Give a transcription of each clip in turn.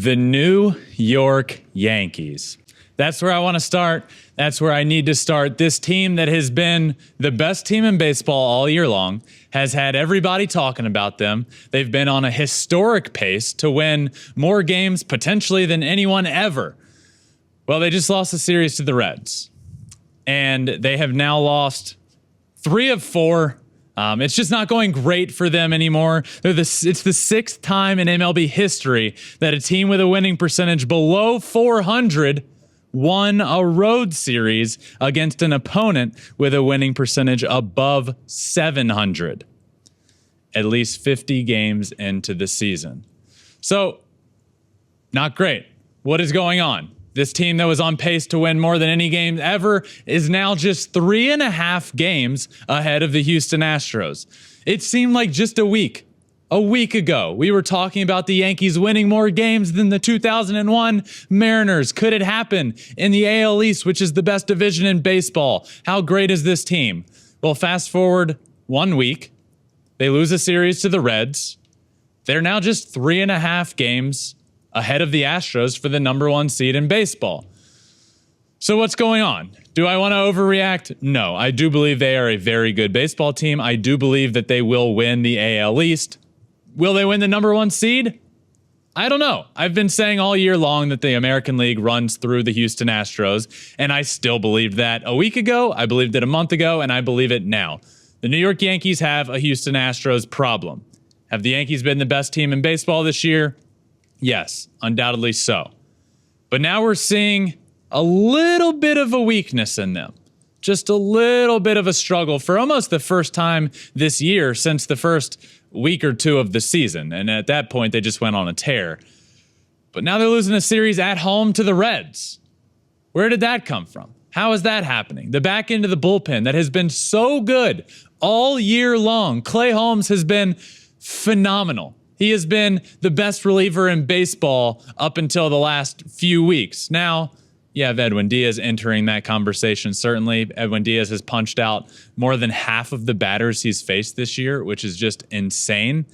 The New York Yankees. That's where I want to start. That's where I need to start. This team that has been the best team in baseball all year long has had everybody talking about them. They've been on a historic pace to win more games potentially than anyone ever. Well, they just lost a series to the Reds. And they have now lost 3 of 4. It's just not going great for them anymore. It's the 6th time in MLB history that a team with a winning percentage below 400 won a road series against an opponent with a winning percentage above 700. At least 50 games into the season. So, not great. What is going on? This team that was on pace to win more than any game ever is now just 3.5 games ahead of the Houston Astros. It seemed like just a week ago, we were talking about the Yankees winning more games than the 2001 Mariners. Could it happen in the AL East, which is the best division in baseball? How great is this team? Well, fast forward 1 week, they lose a series to the Reds. They're now just 3.5 games ahead of the Astros for the number 1 seed in baseball. So what's going on? Do I want to overreact? No, I do believe they are a very good baseball team. I do believe that they will win the AL East. Will they win the number 1 seed? I don't know. I've been saying all year long that the American League runs through the Houston Astros, and I still believed that a week ago, I believed it a month ago, and I believe it now. The New York Yankees have a Houston Astros problem. Have the Yankees been the best team in baseball this year? Yes, undoubtedly so. But now we're seeing a little bit of a weakness in them. Just a little bit of a struggle for almost the first time this year since the first week or 2 of the season. And at that point, they just went on a tear. But now they're losing a series at home to the Reds. Where did that come from? How is that happening? The back end of the bullpen that has been so good all year long. Clay Holmes has been phenomenal. He has been the best reliever in baseball up until the last few weeks. Now, you have Edwin Diaz entering that conversation, certainly. Edwin Diaz has punched out more than half of the batters he's faced this year, which is just insane.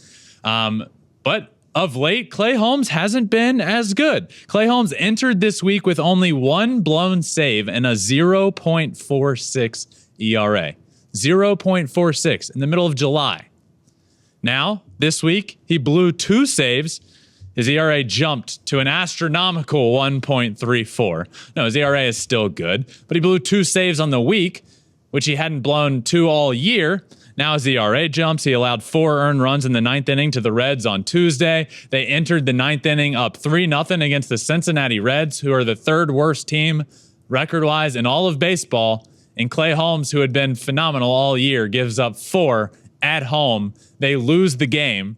But of late, Clay Holmes hasn't been as good. Clay Holmes entered this week with only 1 blown save and a 0.46 ERA. 0.46 in the middle of July. Now, this week, he blew 2 saves. His ERA jumped to an astronomical 1.34. No, his ERA is still good, but he blew 2 saves on the week, which he hadn't blown 2 all year. Now his ERA jumps. He allowed 4 earned runs in the 9th inning to the Reds on Tuesday. They entered the 9th inning up 3-0 against the Cincinnati Reds, who are the 3rd worst team record-wise in all of baseball. And Clay Holmes, who had been phenomenal all year, gives up 4 at home. They lose the game.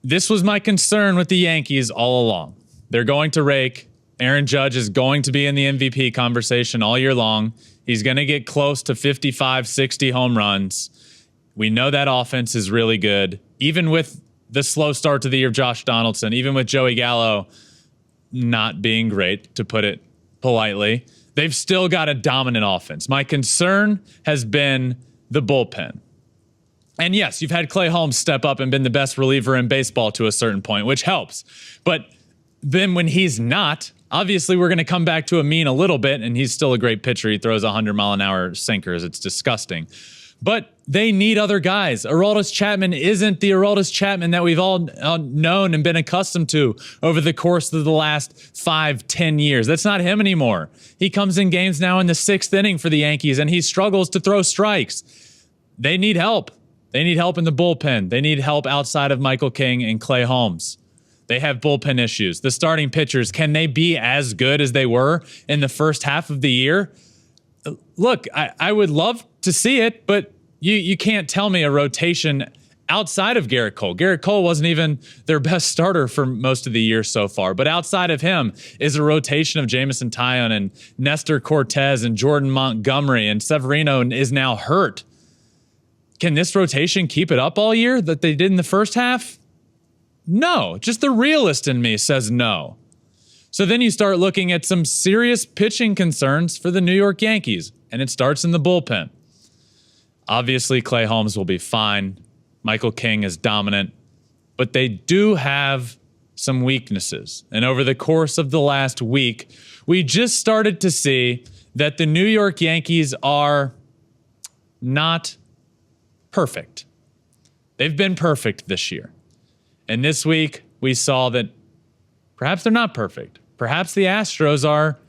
This was my concern with the Yankees all along. They're going to rake. Aaron Judge is going to be in the MVP conversation all year long. He's going to get close to 55, 60 home runs. We know that offense is really good. Even with the slow start to the year of Josh Donaldson, even with Joey Gallo not being great, to put it politely, they've still got a dominant offense. My concern has been the bullpen. And yes, you've had Clay Holmes step up and been the best reliever in baseball to a certain point, which helps. But then when he's not, obviously we're going to come back to a mean a little bit, and he's still a great pitcher. He throws 100-mile-an-hour sinkers. It's disgusting. But they need other guys. Aroldis Chapman isn't the Aroldis Chapman that we've all known and been accustomed to over the course of the last 5-10 years. That's not him anymore. He comes in games now in the 6th inning for the Yankees, and he struggles to throw strikes. They need help. They need help in the bullpen. They need help outside of Michael King and Clay Holmes. They have bullpen issues. The starting pitchers, can they be as good as they were in the first half of the year? Look, I would love to see it, but you can't tell me a rotation outside of Garrett Cole. Garrett Cole wasn't even their best starter for most of the year so far. But outside of him is a rotation of Jameson Taillon and Nestor Cortez and Jordan Montgomery, and Severino is now hurt. Can this rotation keep it up all year that they did in the first half? No, just the realist in me says no. So then you start looking at some serious pitching concerns for the New York Yankees, and it starts in the bullpen. Obviously, Clay Holmes will be fine. Michael King is dominant, but they do have some weaknesses. And over the course of the last week, we just started to see that the New York Yankees are not perfect. They've been perfect this year. And this week, we saw that perhaps they're not perfect. Perhaps the Astros are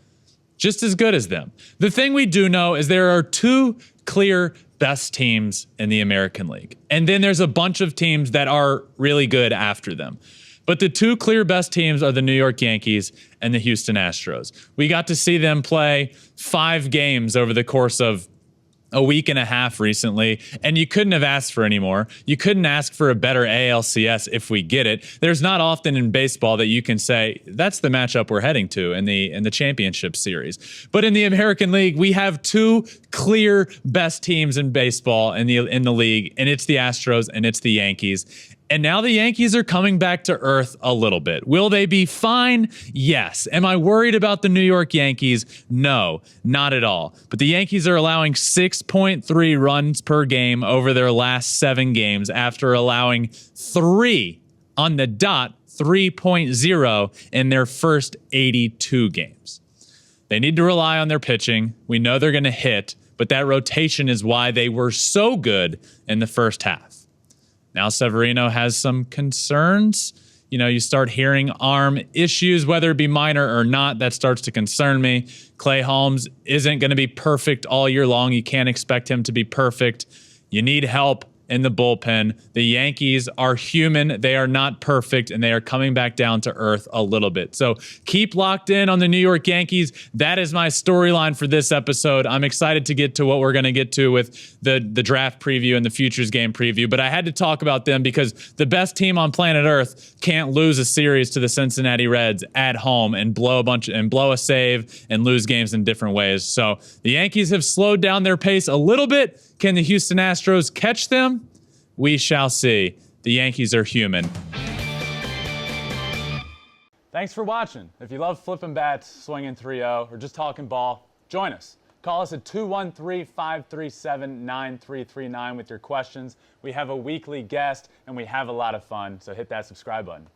just as good as them. The thing we do know is there are two clear best teams in the American League. And then there's a bunch of teams that are really good after them. But the two clear best teams are the New York Yankees and the Houston Astros. We got to see them play 5 games over the course of a week and a half recently, and you couldn't have asked for any more. You couldn't ask for a better ALCS if we get it. There's not often in baseball that you can say that's the matchup we're heading to in the championship series. But in the American League, we have two clear best teams in baseball in the league, and it's the Astros and it's the Yankees. And now the Yankees are coming back to earth a little bit. Will they be fine? Yes. Am I worried about the New York Yankees? No, not at all. But the Yankees are allowing 6.3 runs per game over their last 7 games after allowing 3 on the dot, 3.0 in their first 82 games. They need to rely on their pitching. We know they're going to hit, but that rotation is why they were so good in the first half. Now Severino has some concerns. You know, you start hearing arm issues, whether it be minor or not, that starts to concern me. Clay Holmes isn't going to be perfect all year long. You can't expect him to be perfect. You need help in the bullpen. The Yankees are human. They are not perfect, and they are coming back down to earth a little bit. So keep locked in on the New York Yankees. That is my storyline for this episode. I'm excited to get to what we're going to get to with the draft preview and the futures game preview, but I had to talk about them because the best team on planet Earth can't lose a series to the Cincinnati Reds at home and blow a save and lose games in different ways. So the Yankees have slowed down their pace a little bit. Can the Houston Astros catch them? We shall see. The Yankees are human. Thanks for watching. If you love flipping bats, swinging 3-0, or just talking ball, join us. Call us at 213-537-9339 with your questions. We have a weekly guest, and we have a lot of fun, so hit that subscribe button.